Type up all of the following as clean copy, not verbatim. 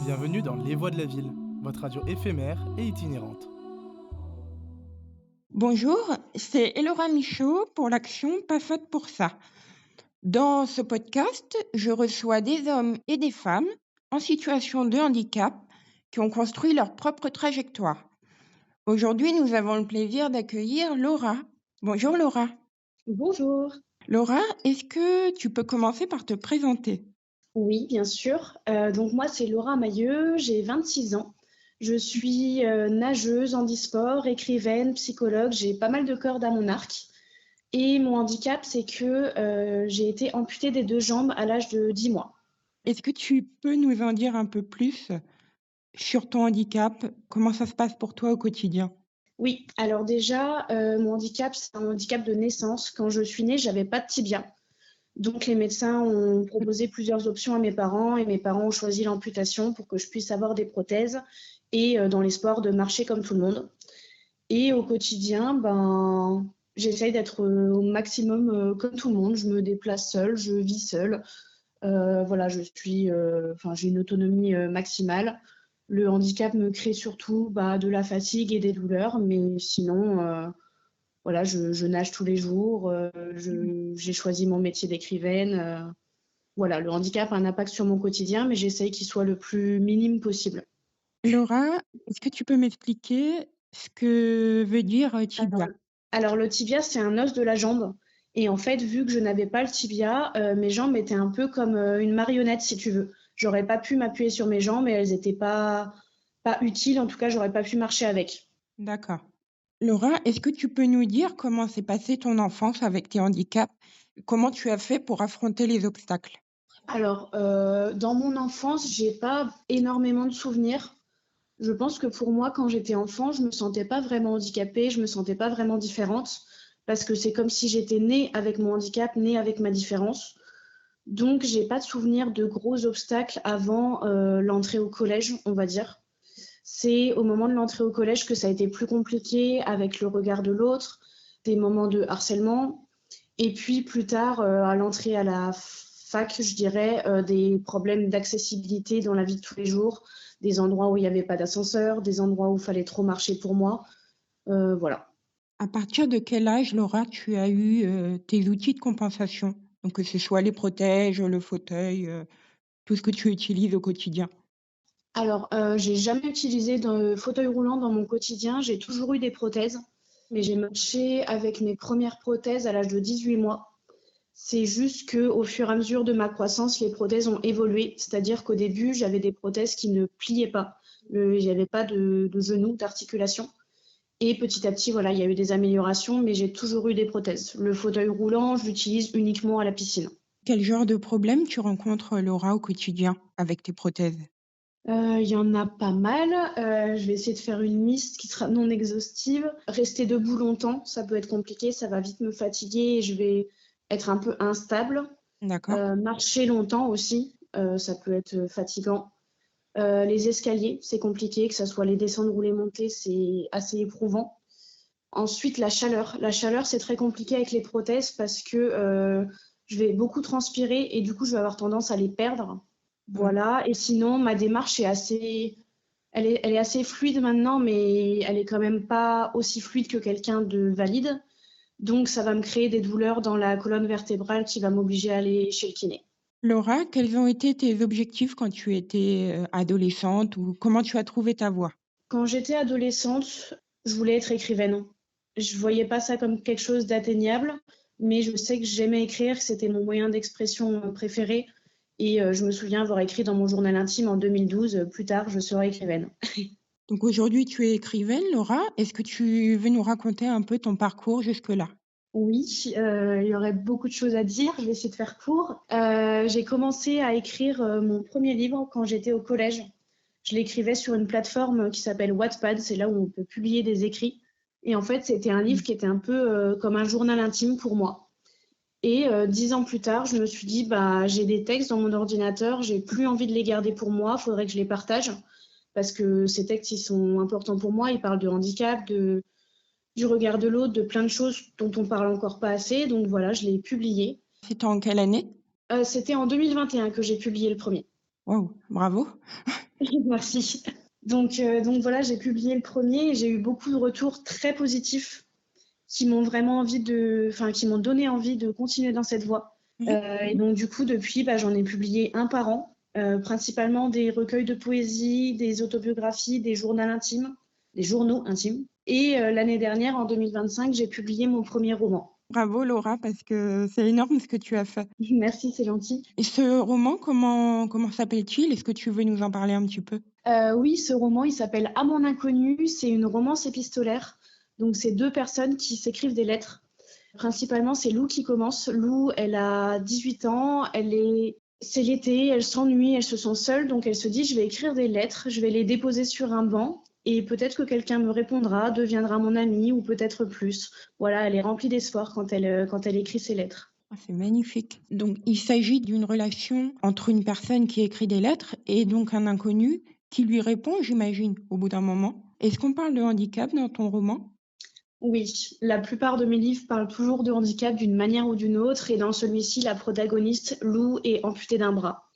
Bienvenue dans Les Voix de la Ville, votre radio éphémère et itinérante. Bonjour, c'est Elora Michaud pour l'action Pas faite pour ça. Dans ce podcast, je reçois des hommes et des femmes en situation de handicap qui ont construit leur propre trajectoire. Aujourd'hui, nous avons le plaisir d'accueillir Laura. Bonjour Laura. Bonjour. Laura, est-ce que tu peux commencer par te présenter? Oui, bien sûr. Donc moi, c'est Laura Mailleux, j'ai 26 ans. Je suis nageuse, handisport, écrivaine, psychologue. J'ai pas mal de cordes à mon arc. Et mon handicap, c'est que j'ai été amputée des 2 jambes à l'âge de 10 mois. Est-ce que tu peux nous en dire un peu plus sur ton handicap? Comment ça se passe pour toi au quotidien? Oui, alors déjà, mon handicap, c'est un handicap de naissance. Quand je suis née, j'avais pas de tibia. Donc les médecins ont proposé plusieurs options à mes parents et mes parents ont choisi l'amputation pour que je puisse avoir des prothèses et dans l'espoir de marcher comme tout le monde. Et au quotidien, j'essaye d'être au maximum comme tout le monde. Je me déplace seule, je vis seule. Voilà, j'ai une autonomie maximale. Le handicap me crée surtout de la fatigue et des douleurs, mais sinon, voilà, je nage tous les jours, j'ai choisi mon métier d'écrivaine. Voilà, le handicap a un impact sur mon quotidien, mais j'essaye qu'il soit le plus minime possible. Laura, est-ce que tu peux m'expliquer ce que veut dire tibia? Alors le tibia, c'est un os de la jambe. Et en fait, vu que je n'avais pas le tibia, mes jambes étaient un peu comme une marionnette, si tu veux. J'aurais pas pu m'appuyer sur mes jambes et elles n'étaient pas utiles. En tout cas, j'aurais pas pu marcher avec. D'accord. Laura, est-ce que tu peux nous dire comment s'est passée ton enfance avec tes handicaps? Comment tu as fait pour affronter les obstacles? Alors, dans mon enfance, j'ai pas énormément de souvenirs. Je pense que pour moi, quand j'étais enfant, je me sentais pas vraiment handicapée, je me sentais pas vraiment différente, parce que c'est comme si j'étais née avec mon handicap, née avec ma différence. Donc, j'ai pas de souvenir de gros obstacles avant l'entrée au collège, on va dire. C'est au moment de l'entrée au collège que ça a été plus compliqué avec le regard de l'autre, des moments de harcèlement, et puis plus tard, à l'entrée à la fac, je dirais, des problèmes d'accessibilité dans la vie de tous les jours, des endroits où il n'y avait pas d'ascenseur, des endroits où il fallait trop marcher pour moi. Voilà. À partir de quel âge, Laura, tu as eu tes outils de compensation? Donc que ce soit les protèges, le fauteuil, tout ce que tu utilises au quotidien. Alors, j'ai jamais utilisé de fauteuil roulant dans mon quotidien. J'ai toujours eu des prothèses, mais j'ai marché avec mes premières prothèses à l'âge de 18 mois. C'est juste qu'au fur et à mesure de ma croissance, les prothèses ont évolué. C'est-à-dire qu'au début, j'avais des prothèses qui ne pliaient pas. Il n'y avait pas de genou, d'articulation. Et petit à petit, voilà, il y a eu des améliorations, mais j'ai toujours eu des prothèses. Le fauteuil roulant, je l'utilise uniquement à la piscine. Quel genre de problème tu rencontres, Laura, au quotidien avec tes prothèses? Il y en a pas mal. Je vais essayer de faire une liste qui sera non exhaustive. Rester debout longtemps, ça peut être compliqué, ça va vite me fatiguer et je vais être un peu instable. D'accord. Marcher longtemps aussi, ça peut être fatigant. Les escaliers, c'est compliqué, que ça soit les descendre ou les monter, c'est assez éprouvant. Ensuite, la chaleur. La chaleur, c'est très compliqué avec les prothèses parce que je vais beaucoup transpirer et du coup, je vais avoir tendance à les perdre. Voilà. Et sinon, ma démarche elle est assez fluide maintenant, mais elle est quand même pas aussi fluide que quelqu'un de valide. Donc, ça va me créer des douleurs dans la colonne vertébrale qui va m'obliger à aller chez le kiné. Laura, quels ont été tes objectifs quand tu étais, adolescente ou comment tu as trouvé ta voie? Quand j'étais adolescente, je voulais être écrivaine. Je voyais pas ça comme quelque chose d'atteignable, mais je sais que j'aimais écrire, que c'était mon moyen d'expression préféré. Et je me souviens avoir écrit dans mon journal intime en 2012, plus tard, je serai écrivaine. Donc aujourd'hui, tu es écrivaine, Laura. Est-ce que tu veux nous raconter un peu ton parcours jusque-là? Oui, il y aurait beaucoup de choses à dire. Je vais essayer de faire court. J'ai commencé à écrire mon premier livre quand j'étais au collège. Je l'écrivais sur une plateforme qui s'appelle Wattpad. C'est là où on peut publier des écrits. Et en fait, c'était un livre qui était un peu comme un journal intime pour moi. Et 10 ans plus tard, je me suis dit, j'ai des textes dans mon ordinateur, j'ai plus envie de les garder pour moi, il faudrait que je les partage. Parce que ces textes, ils sont importants pour moi. Ils parlent de handicap, du regard de l'autre, de plein de choses dont on parle encore pas assez. Donc voilà, je l'ai publié. C'était en quelle année? C'était en 2021 que j'ai publié le premier. Waouh, bravo. Merci. Donc voilà, j'ai publié le premier et j'ai eu beaucoup de retours très positifs qui m'ont qui m'ont donné envie de continuer dans cette voie. Mhm. Et donc du coup, depuis, j'en ai publié un par an, principalement des recueils de poésie, des autobiographies, des journaux intimes. Et l'année dernière, en 2025, j'ai publié mon premier roman. Bravo Laura, parce que c'est énorme ce que tu as fait. Merci, c'est gentil. Et ce roman, comment s'appelle-t-il? Est-ce que tu veux nous en parler un petit peu? Oui, ce roman, il s'appelle À mon inconnu. C'est une romance épistolaire. Donc, c'est deux personnes qui s'écrivent des lettres. Principalement, c'est Lou qui commence. Lou, elle a 18 ans. C'est l'été, elle s'ennuie, elle se sent seule. Donc, elle se dit, je vais écrire des lettres, je vais les déposer sur un banc. Et peut-être que quelqu'un me répondra, deviendra mon ami ou peut-être plus. Voilà, elle est remplie d'espoir quand elle écrit ses lettres. Ah, c'est magnifique. Donc, il s'agit d'une relation entre une personne qui écrit des lettres et donc un inconnu qui lui répond, j'imagine, au bout d'un moment. Est-ce qu'on parle de handicap dans ton roman? Oui, la plupart de mes livres parlent toujours de handicap d'une manière ou d'une autre, et dans celui-ci, la protagoniste, Lou, est amputée d'un bras.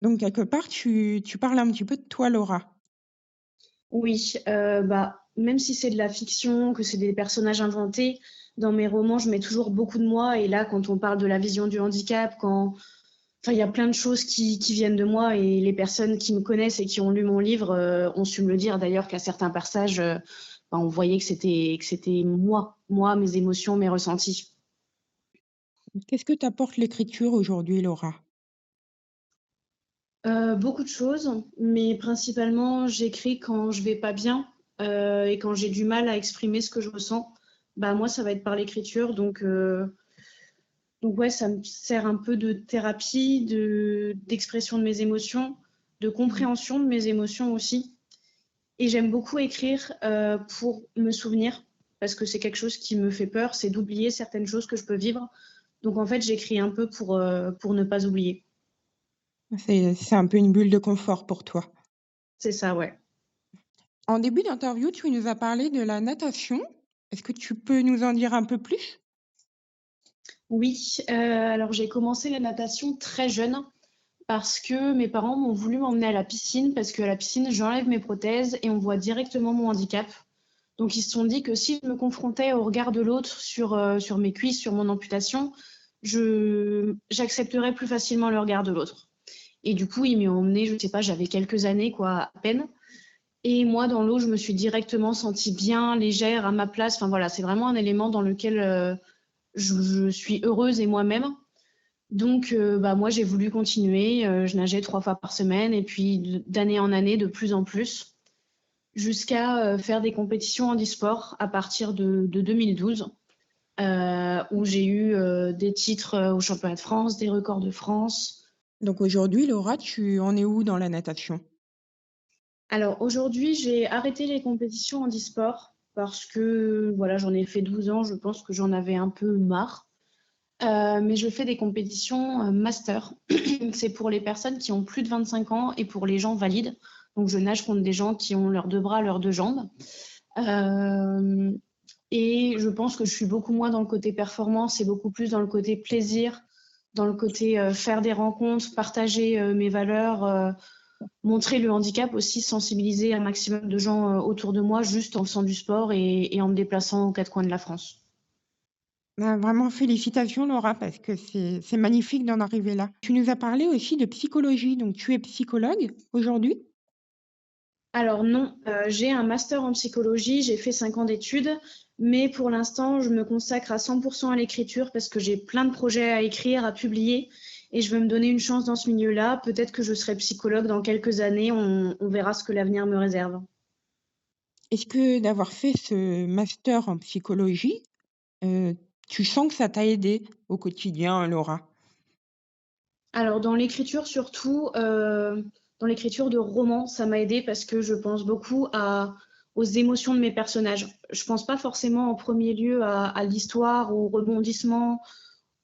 Donc, quelque part, tu parles un petit peu de toi, Laura. Oui, même si c'est de la fiction, que c'est des personnages inventés, dans mes romans, je mets toujours beaucoup de moi, et là, quand on parle de la vision du handicap, il y a plein de choses qui viennent de moi, et les personnes qui me connaissent et qui ont lu mon livre ont su me le dire, d'ailleurs, qu'à certains passages, on voyait que c'était moi, mes émotions, mes ressentis. Qu'est-ce que t'apporte l'écriture aujourd'hui, Laura? Beaucoup de choses, mais principalement, j'écris quand je vais pas bien, et quand j'ai du mal à exprimer ce que je ressens. Moi, ça va être par l'écriture, donc ouais, ça me sert un peu de thérapie, d'expression de mes émotions, de compréhension de mes émotions aussi. Et j'aime beaucoup écrire, pour me souvenir, parce que c'est quelque chose qui me fait peur, c'est d'oublier certaines choses que je peux vivre. Donc en fait, j'écris un peu pour ne pas oublier. C'est un peu une bulle de confort pour toi. C'est ça, ouais. En début d'interview, tu nous as parlé de la natation. Est-ce que tu peux nous en dire un peu plus? Oui, alors j'ai commencé la natation très jeune parce que mes parents m'ont voulu m'emmener à la piscine parce qu'à la piscine, j'enlève mes prothèses et on voit directement mon handicap. Donc ils se sont dit que si je me confrontais au regard de l'autre sur mes cuisses, sur mon amputation, j'accepterais plus facilement le regard de l'autre. Et du coup, ils m'y ont emmené, je sais pas, j'avais quelques années, quoi, à peine. Et moi, dans l'eau, je me suis directement sentie bien, légère, à ma place. Enfin voilà, c'est vraiment un élément dans lequel je suis heureuse et moi-même. Donc, moi, j'ai voulu continuer. Je nageais 3 fois par semaine et puis d'année en année, de plus en plus, jusqu'à faire des compétitions handisport à partir de 2012, où j'ai eu des titres au championnat de France, des records de France. Donc aujourd'hui, Laura, tu en es où dans la natation? Alors aujourd'hui, j'ai arrêté les compétitions handisport parce que voilà, j'en ai fait 12 ans, je pense que j'en avais un peu marre. Mais je fais des compétitions master. C'est pour les personnes qui ont plus de 25 ans et pour les gens valides. Donc, je nage contre des gens qui ont leurs deux bras, leurs deux jambes. Euh, et je pense que je suis beaucoup moins dans le côté performance et beaucoup plus dans le côté plaisir, dans le côté faire des rencontres, partager mes valeurs, montrer le handicap aussi, sensibiliser un maximum de gens autour de moi juste en faisant du sport et en me déplaçant aux quatre coins de la France. Vraiment félicitations Laura, parce que c'est magnifique d'en arriver là. Tu nous as parlé aussi de psychologie, donc tu es psychologue aujourd'hui? Alors non, j'ai un master en psychologie, j'ai fait 5 ans d'études, mais pour l'instant, je me consacre à 100% à l'écriture parce que j'ai plein de projets à écrire, à publier, et je veux me donner une chance dans ce milieu-là. Peut-être que je serai psychologue dans quelques années, on verra ce que l'avenir me réserve. Est-ce que d'avoir fait ce master en psychologie, heu, tu sens que ça t'a aidé au quotidien, Laura? Alors dans l'écriture surtout, dans l'écriture de romans, ça m'a aidée parce que je pense beaucoup aux émotions de mes personnages. Je pense pas forcément en premier lieu à l'histoire, aux rebondissements,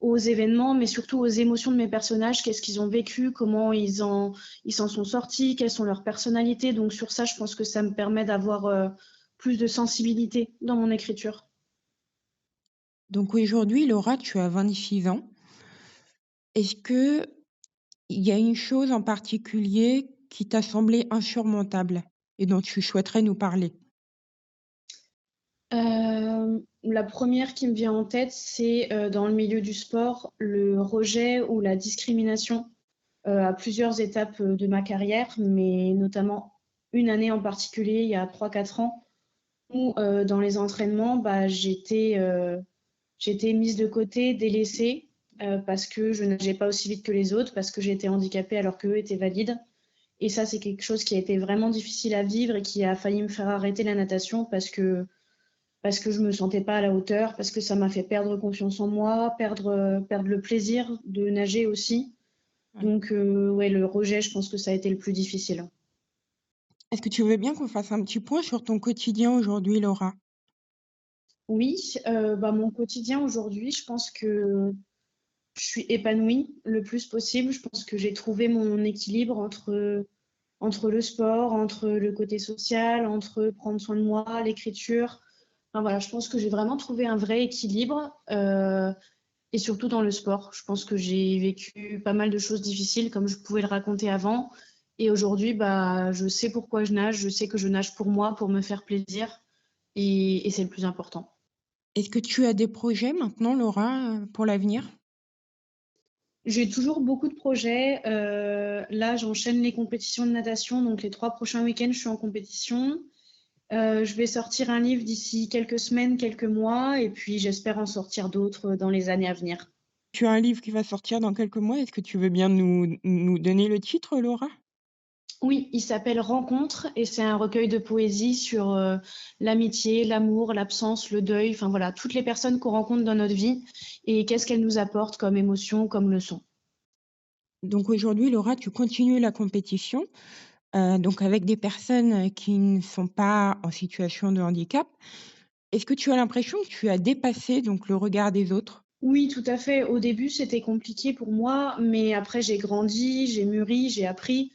aux événements, mais surtout aux émotions de mes personnages, qu'est-ce qu'ils ont vécu, comment ils s'en sont sortis, quelles sont leurs personnalités. Donc sur ça, je pense que ça me permet d'avoir plus de sensibilité dans mon écriture. Donc aujourd'hui, Laura, tu as 26 ans. Est-ce qu'il y a une chose en particulier qui t'a semblé insurmontable et dont tu souhaiterais nous parler? La première qui me vient en tête, c'est, dans le milieu du sport, le rejet ou la discrimination, à plusieurs étapes, de ma carrière, mais notamment une année en particulier, il y a 3 4 ans, où, dans les entraînements, bah, j'étais mise de côté, délaissée, parce que je nageais pas aussi vite que les autres, parce que j'étais handicapée alors qu'eux étaient valides. Et ça, c'est quelque chose qui a été vraiment difficile à vivre et qui a failli me faire arrêter la natation parce que je me sentais pas à la hauteur, parce que ça m'a fait perdre confiance en moi, perdre le plaisir de nager aussi. Ouais. Donc, ouais, le rejet, je pense que ça a été le plus difficile. Est-ce que tu veux bien qu'on fasse un petit point sur ton quotidien aujourd'hui, Laura? Oui, bah, mon quotidien aujourd'hui, je pense que je suis épanouie le plus possible. Je pense que j'ai trouvé mon équilibre entre le sport, entre le côté social, entre prendre soin de moi, l'écriture. Enfin, voilà, je pense que j'ai vraiment trouvé un vrai équilibre, et surtout dans le sport. Je pense que j'ai vécu pas mal de choses difficiles, comme je pouvais le raconter avant. Et aujourd'hui, bah, je sais pourquoi je nage. Je sais que je nage pour moi, pour me faire plaisir. Et c'est le plus important. Est-ce que tu as des projets maintenant, Laura, pour l'avenir? J'ai toujours beaucoup de projets. Là, j'enchaîne les compétitions de natation. Donc, les 3 prochains week-ends, je suis en compétition. Je vais sortir un livre d'ici quelques semaines, quelques mois. Et puis, j'espère en sortir d'autres dans les années à venir. Tu as un livre qui va sortir dans quelques mois. Est-ce que tu veux bien nous donner le titre, Laura? Oui, il s'appelle Rencontre et c'est un recueil de poésie sur l'amitié, l'amour, l'absence, le deuil, enfin voilà, toutes les personnes qu'on rencontre dans notre vie et qu'est-ce qu'elles nous apportent comme émotion, comme leçon. Donc aujourd'hui, Laura, tu continues la compétition, donc avec des personnes, qui ne sont pas en situation de handicap. Est-ce que tu as l'impression que tu as dépassé donc le regard des autres? Oui, tout à fait. Au début, c'était compliqué pour moi, mais après, j'ai grandi, j'ai mûri, j'ai appris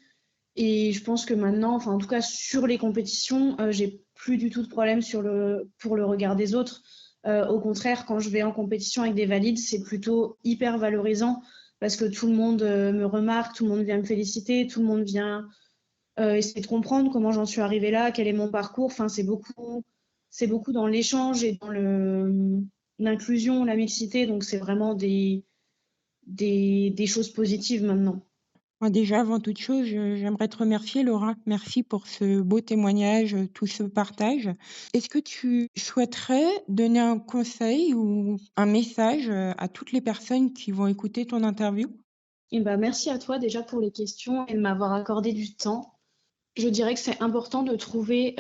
et je pense que maintenant, enfin en tout cas sur les compétitions, j'ai plus du tout de problème pour le regard des autres. Au contraire, quand je vais en compétition avec des valides, c'est plutôt hyper valorisant parce que tout le monde me remarque, tout le monde vient me féliciter, tout le monde vient essayer de comprendre comment j'en suis arrivée là, quel est mon parcours. Enfin, c'est beaucoup dans l'échange et dans l'inclusion, la mixité. Donc, c'est vraiment des choses positives maintenant. Moi déjà, avant toute chose, j'aimerais te remercier, Laura. Merci pour ce beau témoignage, tout ce partage. Est-ce que tu souhaiterais donner un conseil ou un message, à toutes les personnes qui vont écouter ton interview? Et ben, merci à toi déjà pour les questions et de m'avoir accordé du temps. Je dirais que c'est important de trouver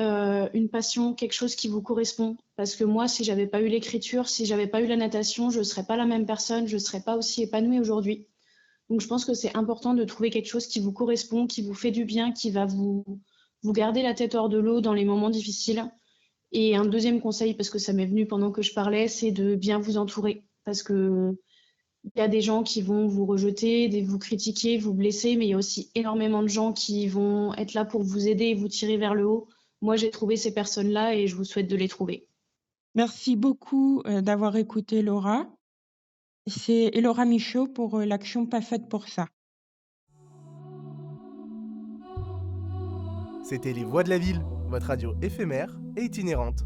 une passion, quelque chose qui vous correspond. Parce que moi, si j'avais pas eu l'écriture, si j'avais pas eu la natation, je serais pas la même personne, je serais pas aussi épanouie aujourd'hui. Donc, je pense que c'est important de trouver quelque chose qui vous correspond, qui vous fait du bien, qui va vous garder la tête hors de l'eau dans les moments difficiles. Et un deuxième conseil, parce que ça m'est venu pendant que je parlais, c'est de bien vous entourer. Parce que il y a des gens qui vont vous rejeter, vous critiquer, vous blesser, mais il y a aussi énormément de gens qui vont être là pour vous aider et vous tirer vers le haut. Moi, j'ai trouvé ces personnes-là et je vous souhaite de les trouver. Merci beaucoup, d'avoir écouté Laura. C'est Laura Michaud pour, l'action Pas faite pour ça. C'était Les Voix de la Ville, votre radio éphémère et itinérante.